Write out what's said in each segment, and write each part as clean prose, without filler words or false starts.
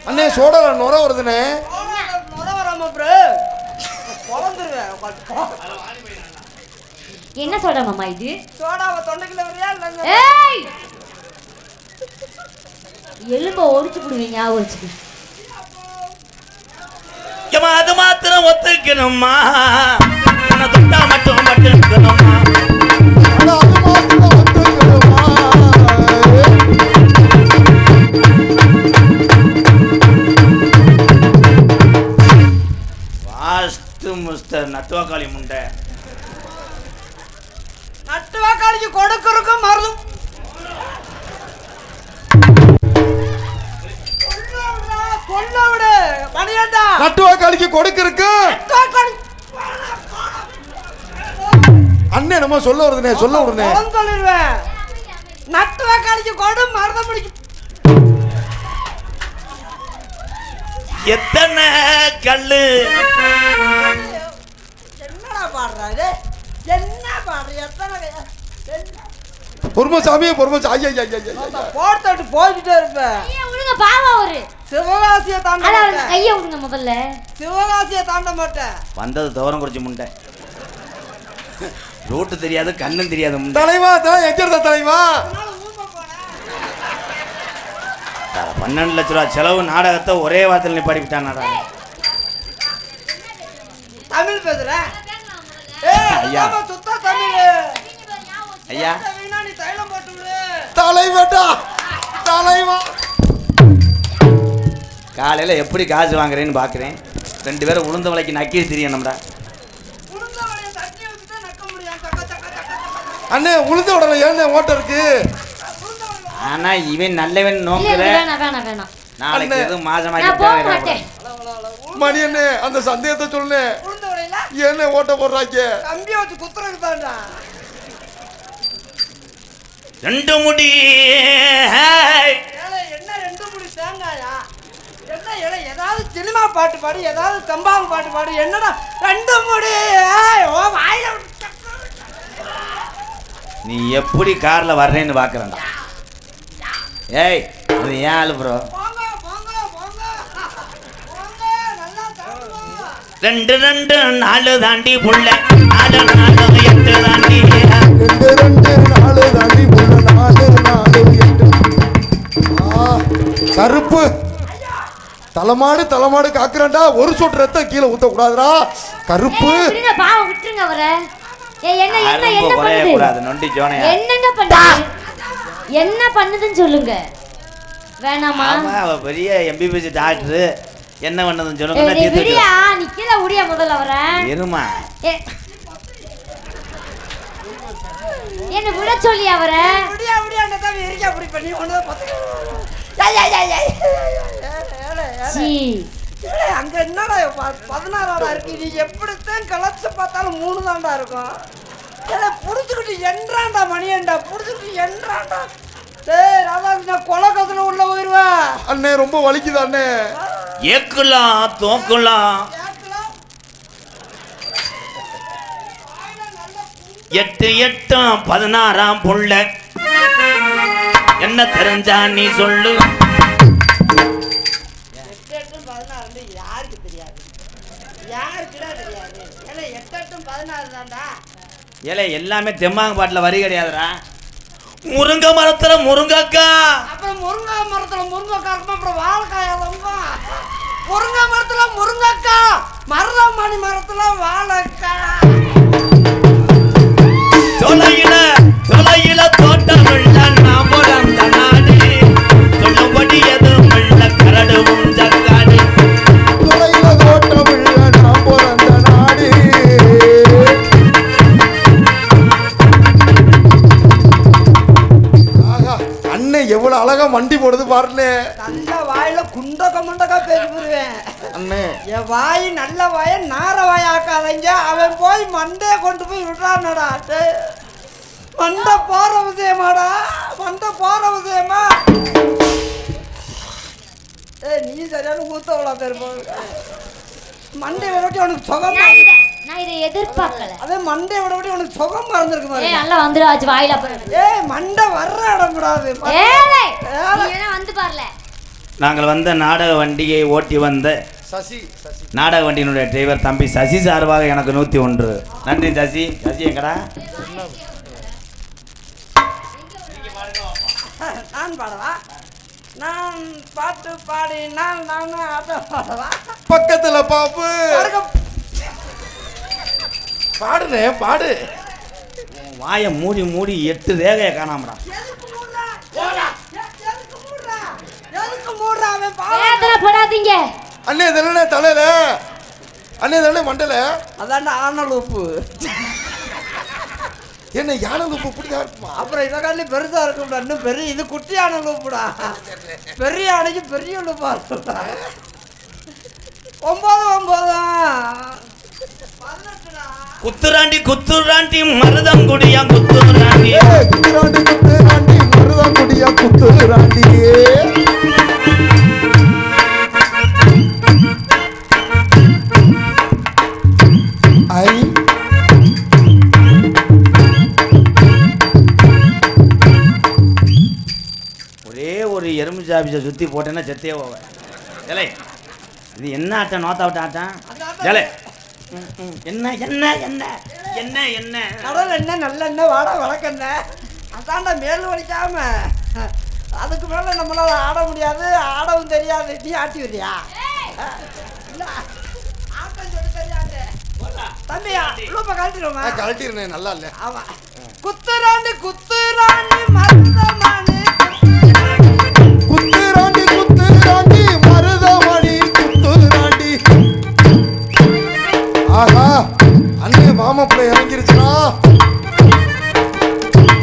அண்ணே சோடால நுர வருதுனே. நுர வராம ப்ரோ பொளந்துருவேன். என்ன சோடா மாமா இது? சோடாவை தொண்டைக்குள்ள வரியா இல்ல? ஏய் எலும்ப ஒடிச்சு புடுவீங்க ஞாபகம் வச்சுக்க. ஏமா அது மாத்திரம் ஒத்துக்கணுமா? என்ன தொட்டா மட்டும் பட்டுக்கணுமா? அது மாத்திரம் ஒத்துக்கணுமா? ஃபாஸ்ட் மிஸ்டர் நட்டுவாக்காளி முண்டை. நட்டுவாக்காளிக்கு கொடுக்கறதுக்கும் மருதும் கொல்ல விடு மணியண்டா. நட்டுவாக்காளிக்கு கொடுக்கறக்கு அண்ணே நம்ம சொல்ல வருதுனே, சொல்ல வருதுனே. சொல்லிடுவேன். நட்டுவாக்காளிக்கு கொடு மருதம் பிடிக்கும். எத்தனை கல்லு என்னடா பாடுறாரு? என்ன பாடுற? எத்தனை பொறுமசாமியே பொறுமசா. ஐயா ஐயா ஐயா போட்டு போய்கிட்டே இருப்பேன். கையை விடுங்க பாவம் அவரு. சிவகாசியை தாண்ட அட மாட்டேன். கையை விடுங்க முதல்ல. சிவகாசியை தாண்ட மாட்டேன். வந்தது தவறம் குறிச்சு முண்டை. ரோட்டு தெரியாது கண்ணும் தெரியாது முண்டை. தலைவா தான் எங்க இருந்த தலைவா? 12 லட்ச ரூபா செலவு நாடகத்தை ஒரே வார்த்தையில் நீ படிக்கிட்டானடா. தமிழ் பேசுற ஐயா. சுத்த தமிழ் ஐயா நீ தைலம் போட்டு விடு. தலைவடா தலைவா. காலையில் எப்படி காசு வாங்குறேன்னு பார்க்குறேன். 2 பேரும் உளுந்த வலைக்கு நக்கி தெரியும் நம்மடா. அண்ணே உளுந்த உடல ஏன் ஓட்ட இருக்கு? ஆனா இவன் நல்லவன் நோக்கல. வேணாம் வேணாம். நாளைக்கு எதுவும் மாசமாக்கி நான் போக மாட்டேன். மணி அண்ணே அந்த சந்தேகத்தை சொல்லுனே. என்ன ஓட்ட போடுறாங்க? கம்பி வச்சு குத்துறதுக்கு தான்டா. 2 முடி. என்ன 2 முடி தேங்காயா? என்ன ஏதாவது சினிமா பாட்டு பாடு, ஏதாவது கம்பாங்க பாட்டு பாடு. என்னடா 2 முடி? ஓ வாயில நீ எப்படி கார்ல வர்றேன்னு பாக்குறேன்டா. ஏய் அது ஏன் ஆளு ப்ரோ? போங்க போங்க போங்க போங்க நல்லா சாப்பிடுங்க. 2 2 4 தாண்டி புள்ள 4 4 8 தாண்டி 2 2 4 தாண்டி புள்ள 4 4 8. கருப்பு தலைமாடு தலைமாடு காக்குறேன்டா. ஒரு சொட்டு ரத்தம் கீழே ஊத்த கூடாதுடா. கருப்பு விடுங்க பாவம் விட்டுருங்க அவரை. என்ன என்ன என்ன கூடாது பண்ணுது? நொண்டி ஜோனையா. என்னங்க பண்ணுது? என்ன பண்ணுதுன்னு சொல்லுங்க. வேணாமா? ஆமா அவ பெரிய எம்பிபிஎஸ் டாக்டர். என்ன பண்ணதுன்னு சொல்லுங்க. நீ விடியா நிக்கல உடியா முதல்ல அவரை. இருமா. என்ன விட சொல்லி அவரை. விடியா விடியாண்ட தான் எரிக்க அப்படி பண்ணி கொண்டு வந்து சீ அங்க என்னடா 16 இருக்கு. நீ எப்படித்தான் கலச்சு பார்த்தாலும் 3 தான்டா இருக்கும். புடிச்சுக்கிட்டு என்றாண்டா மணியண்டா புடிச்சுக்கிட்டு என்றாண்டா. டேய் ராதாகிருஷ்ணா கொலகத்துல உள்ள போயிருவேன். அண்ணே ரொம்ப வலிக்குது அண்ணே. ஏக்கலாம் தோக்கலாம் 8 8 16 புள்ள. என்ன தெரிஞ்சா நீ சொல்லு. 8 16 யாருக்கு தெரியாது? யாருக்குடா தெரியாது? 8 16 தான்டா. ஏலே எல்லாமே தெம்மாங்க பாட்டில் வரி கிடையாதுடா. முருங்கை மரத்துல முருங்கக்கா. அப்புறம் முருங்கை மரத்துல முருங்கக்கா இருக்கும். அப்புறம் வாழைக்காய் இருக்கும். முருங்கை மரத்துல முருங்கக்கா, மருதமணி மரத்துல வாழைக்கா. தொலையில தோட்டம் உள்ள நாம் அந்த நாடு. சொல்லும்படி எதுவும் உள்ள கரடு முஞ்சக்காடு. தொலையில தோட்டம் உள்ள நாம் அந்த நாடு. அண்ணே எவ்வளவு அழகா மண்டி போடுது பாருன்னு. நல்ல வாயில குண்டக்க முண்டக்கா பேசி போடுவேன் அண்ணே. என் வாய் நல்ல வாய நார வாயாக்காதீங்க. அவன் போய் மண்டைய கொண்டு போய் விடுறானடா. மண்டை போற விஷயமாடா. மண்டை போற விஷயமா? நீ சரியான ஊத்தவளா பேர் மண்டை விட உனக்கு சுகம். நான் இதை எதிர்பார்க்கல. அதே மண்டை விட உனக்கு சுகம் மறந்துருக்கு மாதிரி. நல்லா வந்துடாச்சு வாயில போய். மண்டை வர்ற இடம் விடாது. வந்து பாருல நாங்கள் வந்த நாடக வண்டியை ஓட்டி வந்த சசி சசி நாடக வண்டியினுடைய டிரைவர் தம்பி சசி சார்பாக எனக்கு 101. நன்றி சசி. சசி எங்கடா? நான் பாடவா? நான் பாட்டு பாடினால் நான் ஆட்டம் பாடவா? பக்கத்துல பாப்பு பாடுனே பாடு. வாயை மூடி மூடி 8 ரேகையை காணாமடா. வேதனைப்படாதீங்க. அண்ணே இதென்ன தலையில? அண்ணே இதென்ன மண்டல? அதான்டா ஆனல் உப்பு. என்ன யானல் உப்பு இப்படியா இருக்குமா? அப்புறம் இதக்காண்டி பெருசா இருக்கும்டா. இன்னும் பெரிய இது குட்டி ஆனல் உப்புடா. பெரிய அணைக்கு பெரிய உப்புப்பா இருக்கும்டா. 9 18 குத்துராண்டி குத்துராண்டி மருதங்குடியா குத்துராண்டி. குத்துராண்டி குத்துராண்டி மருதங்குடியா குத்துராண்டி. ஐ ஒரே ஒரு எறும்பு சாபிச்சை சுற்றி போட்டேன்னா செத்தே போவேன். ஜலே இது என்ன ஆட்டம்? நோத்தா விட்ட ஆட்டம். ஜலே என்ன என்ன என்ன என்ன என்ன கடல் என்ன நல்லெண்ணெய் வாடா வழக்கெண்ணெய். அதான்டா மேல் வலிக்காம அதுக்கு மேலே நம்மளால ஆட முடியாது, ஆடவும் தெரியாது. நீ ஆட்டி வரியா? இல்ல ஆட்டம் சொல்லி தெரியாது தம்பியா. ரொம்ப கழட்டிடுவோமா? கழட்டிருந்தேன் நல்லா இல்ல. ஆமா. குத்துராண்டி குத்துராண்டி மருதமணி குத்துராண்டி குத்துராண்டி மருதமணி குத்துராண்டி. ஆஹா அண்ணே மாமப்பிள்ளை இறங்கிருச்சுனா.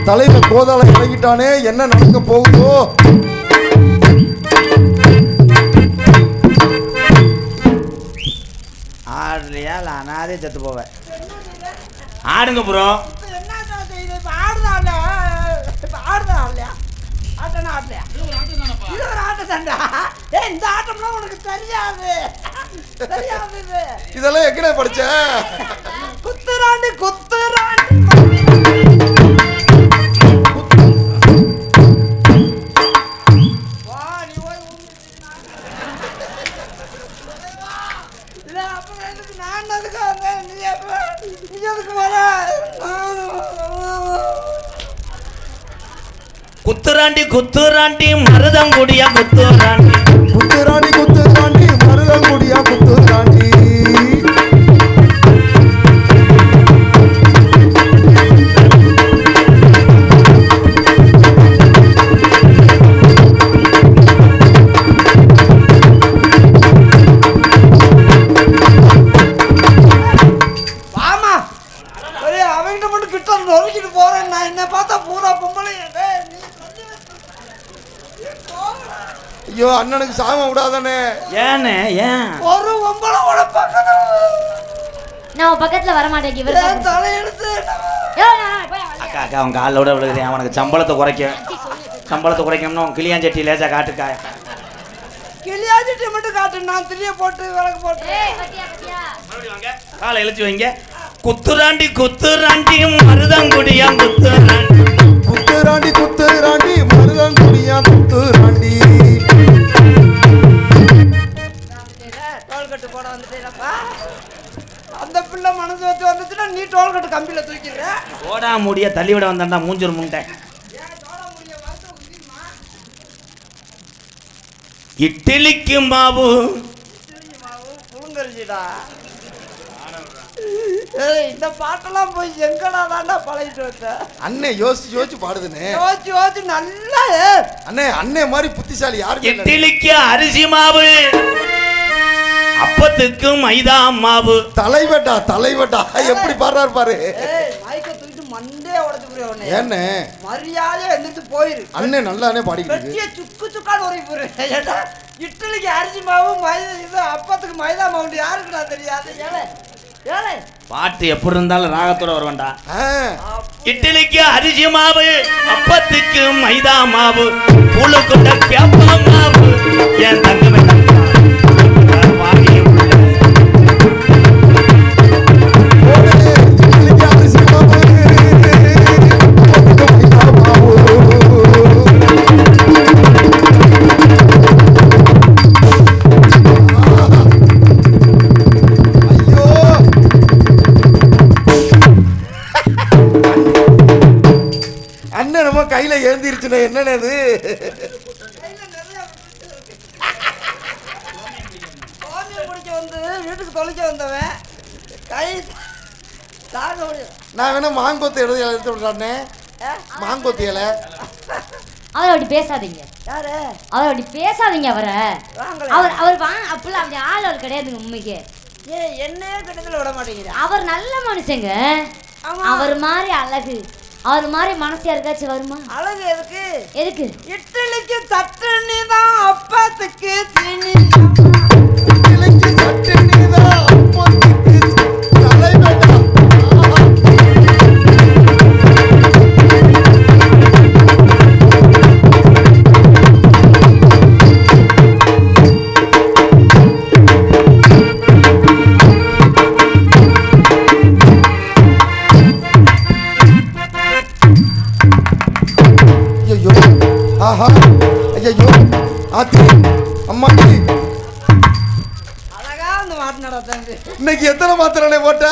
தலைவர் கோதால இறங்கிட்டானே, என்ன நடக்க போகுதோ? ஆடலையா இல்லை அனாதே செத்து போவேன். ஆடுங்க ப்ரோ. என்ன செய்யுது? இப்போ ஆடுதான்ல, இப்போ ஆடுதான் ஆடலையா? ஆட்டம்னா ஆடலையா? இது ஒரு ஆட்டம் தான்டா. இந்த ஆட்டம்லாம் உனக்கு தெரியாது. தெரியாது இது. இதெல்லாம் எங்கடா படிச்ச? குத்துராண்டி குத்துராண்டி வா நீ போய் இல்ல அப்புறம் எதுக்கு நான் அதுக்கு வந்தேன்? நீ எதுக்கு வர? குத்துராண்டி குத்துராண்டி மருதங்குடியா குத்துராண்டி. குத்துராண்டி குத்துராண்டி மருதங்குடியா குத்துராண்டி. வாமா ஒரே அவங்கிட்ட மட்டும் கிட்ட நொறுக்கிட்டு போறேன். நான் என்ன பார்த்தா பூரா பொம்பளை. ஐயோ அண்ணனுக்கு சாம விடாதானே. ஏன்னு ஏன் ஒரு பொம்பளை கூட பக்கத்துல நான் உன் பக்கத்துல வர மாட்டேங்க. இவரு தான் தலையெடுத்து அக்கா அக்கா அவன் காலில் விட விழுகிறேன். அவனுக்கு சம்பளத்தை குறைக்கணும்னு அவன் கிளியாஞ்சட்டி லேசா காட்டுக்கா. கிளியாச்சிட்டு மட்டும் காட்டு. நான் திரிய போட்டு விளக்கு போட்டு காலை இழுச்சி வைங்க. குத்துராண்டி குத்துராண்டி மருதங்குடியா குத்துராண்டி. குத்துராண்டி குத்துராண்டி மருதங்குடியா குத்துராண்டி. டோல்கட்டு போட வந்துட்டேனப்பா. அந்த பிள்ளை மனசு வச்சு வந்துச்சுன்னா நீ டோல்கட்டு கம்பியில தூக்கிடுற. ஓடா முடிய தள்ளி விட வந்தாண்டா மூஞ்சூர் முண்டை. இட்லிக்கு மாவு புழுங்கரிச்சிடா. இந்த பாட்டெல்லாம் போய் எங்கடா தாண்டா பழகிட்டு வந்த? அண்ணே யோசிச்சு யோசிச்சு பாடுதுனே. யோசிச்சு யோசிச்சு நல்லா அண்ணே அண்ணே மாதிரி புத்திசாலி யாரு? இட்லிக்கு அரிசி மாவு, அப்பத்துக்கு மைதா மாவு. தலைவட்டா தலைவட்டா எப்படி பாடுறாரு பாரு. மைக்க தூக்கிட்டு மண்டே உடச்சு புரிய. ஏன்னு மரியாதையா எந்திரிச்சு போயிரு. அண்ணே நல்லானே பாடிக்கிட்டு வெட்டிய சுக்கு சுக்கான்னு உரைய போயிரு. இட்லிக்கு அரிசி மாவு, மைதா இது அப்பத்துக்கு மைதா மாவு யாருக்குடா தெரியாது? ஏழை ஏழை பாட்டு எப்படி இருந்தாலும் ராகத்தோட வருவேன்டா. ஆ. இட்லிக்கு அரிசி மாவு, அப்பத்துக்கு மைதா மாவு, புழு கொண்ட கேப்ப மாவு. என் தங்கமே ஏந்திருச்சுண்ணே என்னண்ணே இது கையில நிறைய கோமியம் குடிக்க வந்து வீட்டுக்கு தொலைக்க வந்தவன் கை தாங்க முடியும். நான் வேணா மாங்கொத்து எடுத்து விடுறானே மாங்கொத்து இலை அவரை அப்படி பேசாதீங்க. யாரு அவரை அப்படி பேசாதீங்க. அவரை வாங்கல அவர் வாங்க அப்படிலாம் அப்படி ஆள் அவர் கிடையாதுங்க உண்மைக்கு. என்னையே கிட்டத்தில் விட மாட்டேங்கிறா. அவர் நல்ல மனுஷங்க. ஆமா. அவர் மாதிரி அழகு, அவர் மாதிரி மனசு யாருக்காச்சும் வருமா? அழகு எதுக்கு? எதுக்கு? இட்லிக்கு தட்டுனி தான் அப்பத்துக்கு தீனி. இட்லிக்கு சட்னி தான் அப்பத்துக்கு தலைவன். ஐயோ ஆஹா ஐயோ ஆத்தி அம்மாடி அழகா வந்து மாட்டு நடத்தாங்க. இன்னைக்கு எத்தனை மாத்திரை போட்ட?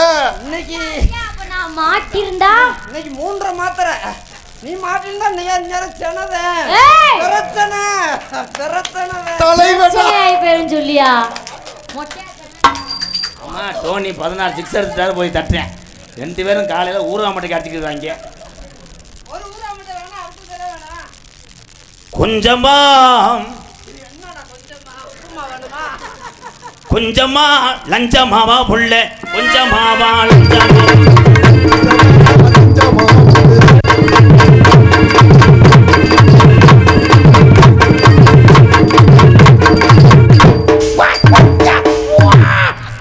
இன்னைக்கு அப்ப நான் மாட்டிருந்தா இன்னைக்கு 3 மாத்திரை. நீ மாட்டிருந்தா நேரம் செனத ஏய்! பிரச்சனை தலைவன் ஆகி போயிரும் சொல்லியா? மொட்டையா அம்மா டோனி 16 சிக்ஸ் எடுத்துட்டாரு போய் தட்டுறேன். 2 பேரும் காலையில் ஊரா மட்டும் அடிச்சுக்கிடுவாங்க. ஒரு ஊரா மட்டும் வேணா அடுத்து தர வேணா. கொஞ்சமா இது என்னடா கொஞ்சமா உப்புமா வேணுமா? கொஞ்சமா லஞ்சமாவா புள்ள கொஞ்சமாவா லஞ்சமா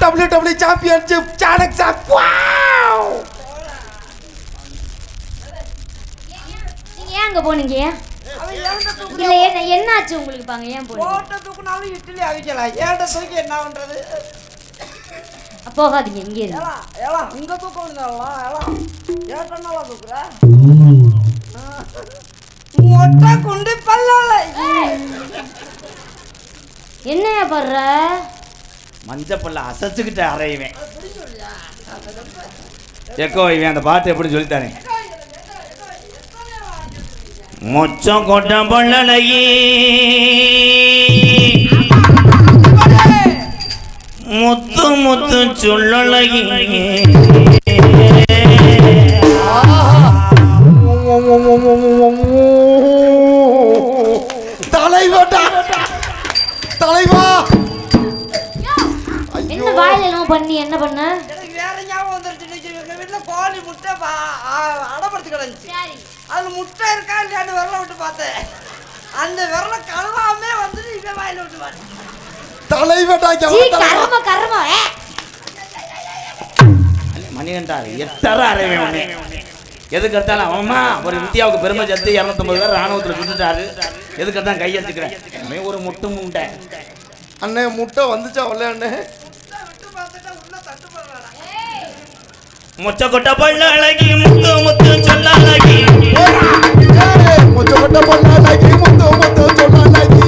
WWE championship சாணக் சாப் நீங்க ஏன் அங்க போனீங்க? அவன் ஏன்ட தூக்கு இல்ல என்ன ஆச்சு உங்களுக்கு? பாங்க ஏன் போனீங்க? போட்ட தூக்குனாலும் இட்லி அவிக்கலாம். ஏன்ட தூக்கி என்ன பண்றது? போகாதீங்க இங்க இருந்து. ஏலா ஏலா இங்க தூக்க விடுறாங்களா? ஏலா ஏட்டனால தூக்குற? மொட்டை குண்டி பல்லால. என்னையா பண்ற? மஞ்சப்பள்ள அசைச்சுக்கிட்டு அறையுவேன். எக்கோ இவன் அந்த பாட்டு எப்படி சொல்லித்தானே? மொச்சம் கொட்ட பொள்ளலையே முத்து முத்து சொல்லலையே தலைவா தலைவா என்ன வாயில எல்லாம் பண்ணி என்ன பண்ண? எனக்கு வேற ஞாபகம் வந்துருச்சு. இன்னைக்கு எங்க வீட்டுல கோழி முட்டை அடப்படுத்து கிடந்துச்சு. அதுல முட்டை இருக்கா இல்லையான்னு விரல விட்டு பார்த்தேன். அந்த விரல கல்லாமே வந்துட்டு இவன் வாயில விட்டு பார்த்தேன். தலைவடா சீ கர்ம கர்ம. மணிகண்டா எட்டரை அறைவேன் உடனே எதுக்கு எடுத்தாலும் அவமா ஒரு இந்தியாவுக்கு பெருமை சேர்த்து 250 பேர் ராணுவத்தில் சுட்டுட்டாரு. எதுக்கு எடுத்தான் கையெழுத்துக்கிறேன் ஒரு முட்டு முண்டை அண்ணே முட்டை வந்துச்சா வரல அண்ணே? முட்டை விட்டு பார்த்துட்டா உள்ள தட்டுப்படுறாடா. முச்ச கொட்ட பள்ள அழகி முத்து முத்து சொல்ல அழகி முச்ச கொட்ட பள்ள அழகி முத்து முத்து சொல்ல அழகி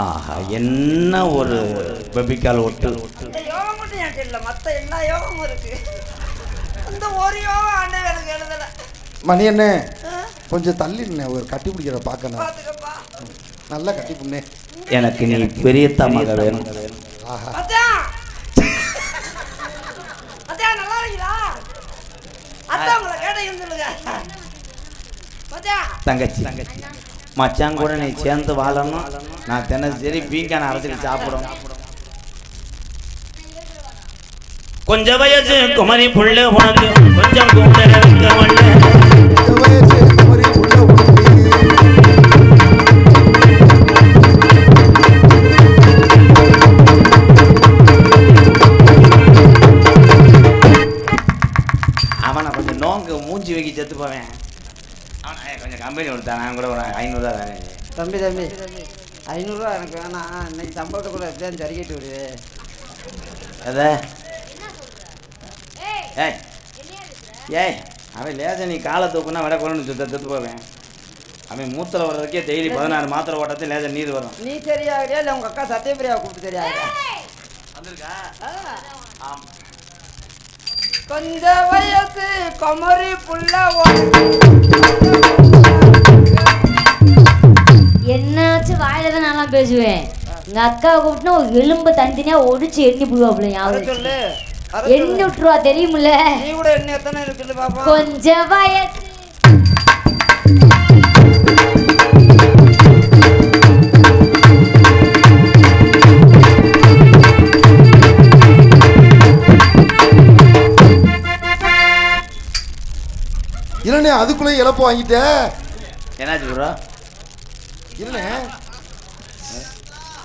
ஆஹா என்ன ஒரு பெபிக்கால் ஒட்டு. இந்த யோகம் மட்டும் என் தெரியல, மற்ற எல்லா யோகமும் இருக்கு. இந்த ஒரு யோகம் ஆண்டே எனக்கு எழுதல. மணி அண்ணே கொஞ்சம் தள்ளி ஒரு கட்டி பிடிக்கிற பார்க்கணும். பாத்துக்கப்பா. நல்லா கட்டி புண்ணே. எனக்கு நீ பெரிய தமாக வேணும். ஆஹா அத்தான் அத்தான் நல்லா இருக்கீங்களா? அத்தான் உங்களை கேட்டீங்கன்னு சொல்லுங்க. அத்தான் தங்கச்சி மச்சான் கூட நீ சேர்ந்து வாழணும். நான் தினசரி பீங்கான அரைச்சிட்டு சாப்பிடணும். கொஞ்சம் வயசு குமரி புள்ள உனக்கு கொஞ்சம் கூட வைக்க மாட்டேன். அவனை கொஞ்சம் நோங்க மூஞ்சி வைக்கி செத்து போவேன். அவனை கொஞ்சம் கம்பெனி கொடுத்தான். நான் கூட ஒரு 500 ரூபா வேணும். தம்பி 500 எனக்கு வேணாம். இன்னைக்கு சம்பளத்தை கூட எப்படியாவது சரிக்கிட்டு விடு. அத ஏய் ஏய் அவன் லேசா நீ காலை தூக்குனா விட கொண்டு செத்து போவேன். அவன் மூத்தல வர்றதுக்கே டெய்லி 16 மாத்திரை ஓட்டத்தை லேசா நீர் வரும். நீ சரியாகிறியா இல்லை உங்கள் அக்கா சத்யபிரியாவை கூப்பிட்டு சரியாகிறியா? வந்திருக்கா? ஆம். கொஞ்ச வயசு குமரி புள்ள என்னாச்சும் வாயில தான் நல்லா பேசுவேன். எங்க அக்காவை கூப்பிட்டுனா ஒரு எலும்பு தனித்தனியா ஒடிச்சு எண்ணி போடுவாப்புல. சொல்லு எண்ணி விட்டுருவா தெரியுமில்ல. நீ கூட என்ன எத்தனை இருக்குது பாப்பா? கொஞ்ச வயசு இல்லண்ணே அதுக்குள்ளே இழப்பு வாங்கிட்ட. என்னாச்சு ப்ரோ? இல்லண்ணே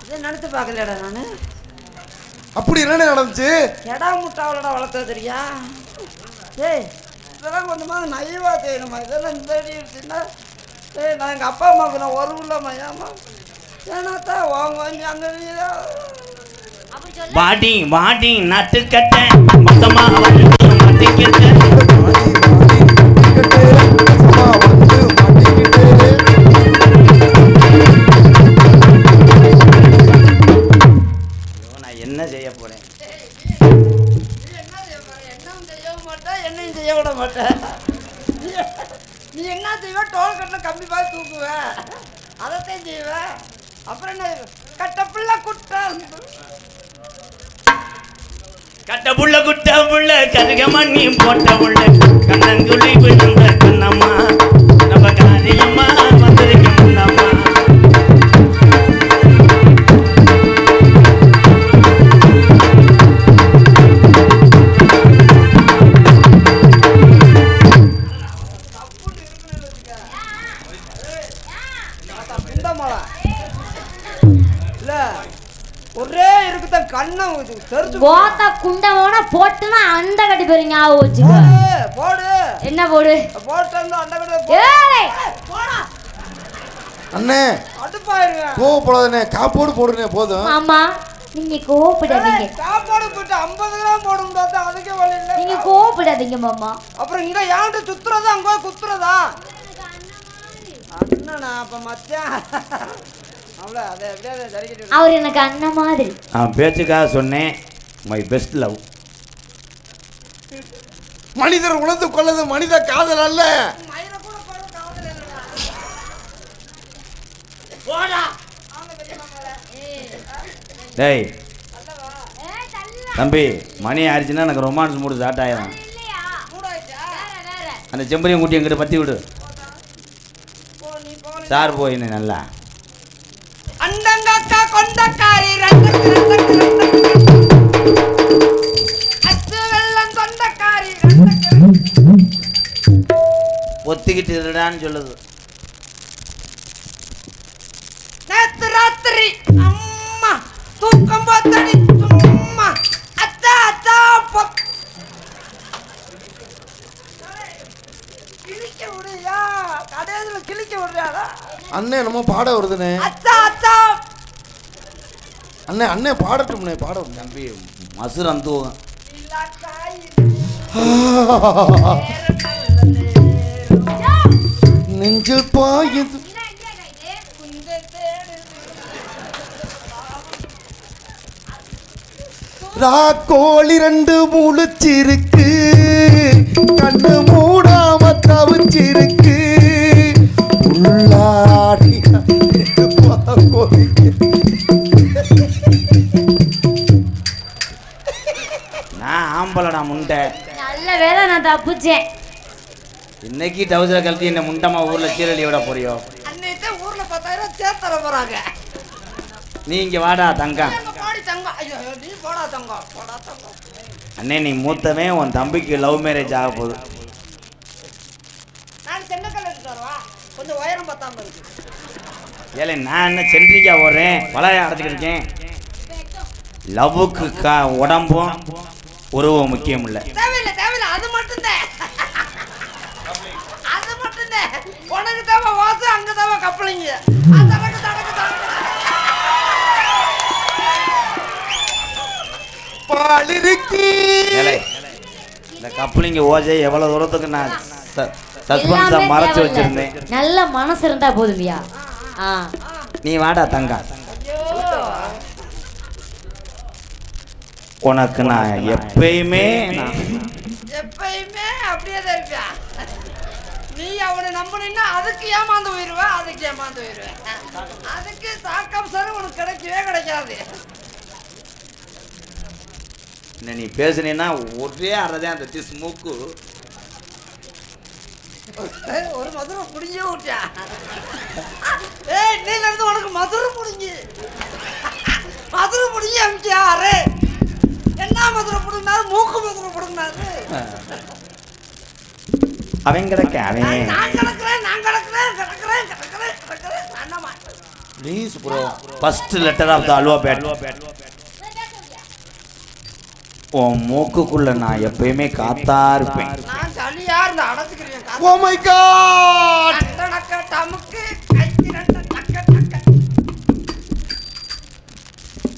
இதை நினைத்து பார்க்கலடா நான். அப்படி என்னண்ணே நடந்துச்சு? எடா முட்டாவலடா வளர்த்த தெரியா? ஏய் இதெல்லாம் கொஞ்சமாக நைவா செய்யணுமா? இதெல்லாம் இந்த அடி இருந்துச்சுன்னா ஏய் நான் எங்கள் அப்பா அம்மாவுக்கு நான் ஒரு உள்ளம்மா ஏமா ஏன்னாத்தா வாங்கி அங்கே வாடி வாடி நட்டு கட்ட மொத்தமா வந்து மாட்டிக்கிட்ட நான் என்ன செய்ய போறேன்? என்னையும் செய்ய விட மாட்டேன். நீ என்ன செய்வ? டோல் கட்டின கம்பி பார்த்து தூக்குவ, அதைத்தான் செய்வ. அப்புறம் என்ன கட்ட புள்ள குட்டம் கட்ட புள்ள குட்ட புள்ள கருக மண்ணி போட்ட புள்ள கண்ணங்குழி விழுந்த கண்ணம்மா நம்ம காரியம்மா வந்திருக்க முன்னம்மா. ஒரே இருக்குதான் கண்ணம் தெரிஞ்சு கோத்தா குண்டமான போட்டுனா அந்த கட்டி போறீங்க. ஞாபகம் வச்சுக்க. போடு என்ன போடு போட்டு அந்த கட்டி போடா. அண்ணே அடுப்பாயிருங்க. கோவப்படாதண்ணே, காப்போடு போடுனே போதும். ஆமா நீங்க கோவப்படாதீங்க. சாப்பாடு போட்டு 50 கிராம் போடும் பார்த்தா அதுக்கே வழி இல்லை. நீங்க கோவப்படாதீங்க மாமா. அப்புறம் இங்க ஏன்ட்டு சுத்துறதா அங்க குத்துறதா? அண்ணனா அப்ப மச்சான் அவ்வளோ அதை எப்படியாவது சரிக்கிட்டு. அவர் எனக்கு அண்ணன் மாதிரி. நான் பேச்சுக்காக சொன்னேன் மை பெஸ்ட் லவ். மனிதர் உணர்ந்து கொள்ளது மனித காதல் அல்ல. டேய் தம்பி மணி ஆயிடுச்சுன்னா எனக்கு ரொமான்ஸ் மூடு ஸ்டார்ட் ஆயிடும். அந்த செம்பரியம் குட்டி எங்கிட்ட பற்றி விடு சார் போய் நல்லா. அண்டங்கக்கா கொண்டக்காரி அச்சு வெள்ளம் தொண்டக்காரி ஒத்திக்கிட்டு இருடான்னு சொல்லுது. நேத்து ராத்திரி அம்மா தூக்கம் பார்த்தடி சும்மா அத்தா அத்தா கிழிக்க விடுயா கடையில கிழிக்க விடுறாடா. அண்ணே நம்ம பாட வருதுண்ணே. அத்தா அத்தா அண்ணே அண்ணே பாடட்டும்ண்ணே பாட. தம்பி மசுரம் தூவும். நெஞ்சில் பாயுது ராக்கோழி 2 முழிச்சிருக்கு, கண்ணு மூடாம தவிச்சிருக்கு, உள்ளாடி நான் ஆம்பளடா முண்டை. நல்ல வேலை நான் தப்பிச்சேன். இன்னைக்கு டவுசரை கழட்டி என்ன முண்டமா ஊர்ல சீரழி விட போறியோ? அன்னைக்கு ஊர்ல 10,000 சேர்த்தர போறாங்க. நீ இங்க வாடா தங்கம். போடி தங்கம். ஐயோ நீ போடா தங்கம் போடா தங்கம். அண்ணே நீ மூத்தவே உன் தம்பிக்கு லவ் மேரேஜ் ஆக போகுது. நான் சென்னக்கல்ல எடுத்து வரவா? கொஞ்சம் உயரம் பத்தாம இருக்கு. ஏலே நான் என்ன சென்ட்ரிக்கா ஓடுறேன் வளைய அடைச்சிக்கிட்டு இருக்கேன். லவ்வுக்கு உடம்பும் உருவம் முக்கியம் இல்லை. தேவையில்லை தேவையில்லை அது மட்டும்தான். அது மட்டும்தான். உனக்கு தேவை வாசம் அங்க தேவை கப்பலிங்க. தடக்கு தடக்கு தடக்கு நம்மால் இருக்கி. ஏலே, இந்த கப்ளிங்க ஓஜை எவ்வளவு தூரத்துக்கு நான் சஸ்பென்ஸா எல்லாமே மறைச்சு தேவையில்ல. வச்சிருந்தேன். நல்ல மனசு இருந்தா போதும்யா. ஆ நீ வாடா தங்கா, உனக்கு நான் எப்பயுமே எப்பயுமே அப்படியே தான் இருப்பியா? நீ அவனை நம்பினா அதுக்கு ஏமாந்து போயிடுவேன், அதுக்கு ஏமாந்து போயிடுவேன். அதுக்கு சாக்கம் சார் உனக்கு கிடைக்கவே கிடைக்காது. என்ன நீ பேசுனீன்னா ஒரே அறதே அந்த திஸ் மூக்கு. ஒரு மதுரை புடிஞ்சே விட்டியா? ஏய், இன்னையில இருந்து உனக்கு மதுரை புடிஞ்சு அமிச்சியா? அரே என்ன மதுரை புடுங்கினாரு? மூக்கு மதுரை புடுங்கினாரு. அவன் கிடக்க அவன். நான் கிடக்குறேன். Please bro, first letter of the alphabet. உன் மூக்குக்குள்ள நான் எப்பயுமே காத்தா இருப்பேன். நான் சளியா இருந்து அடைச்சுக்கிறேன். Oh my God. டமுக்கு கைக்கு ரெண்டு டக்க டக்க.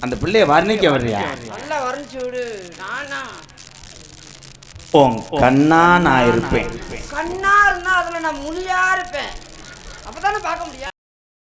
அந்த பிள்ளைய வர்ணிக்க வர்றியா? நல்லா வரைஞ்சு விடு. நானா உன் கண்ணா நான் இருப்பேன். கண்ணா இருந்தா அதுல நான் முனியா இருப்பேன். அப்பதானே பார்க்க முடியும்.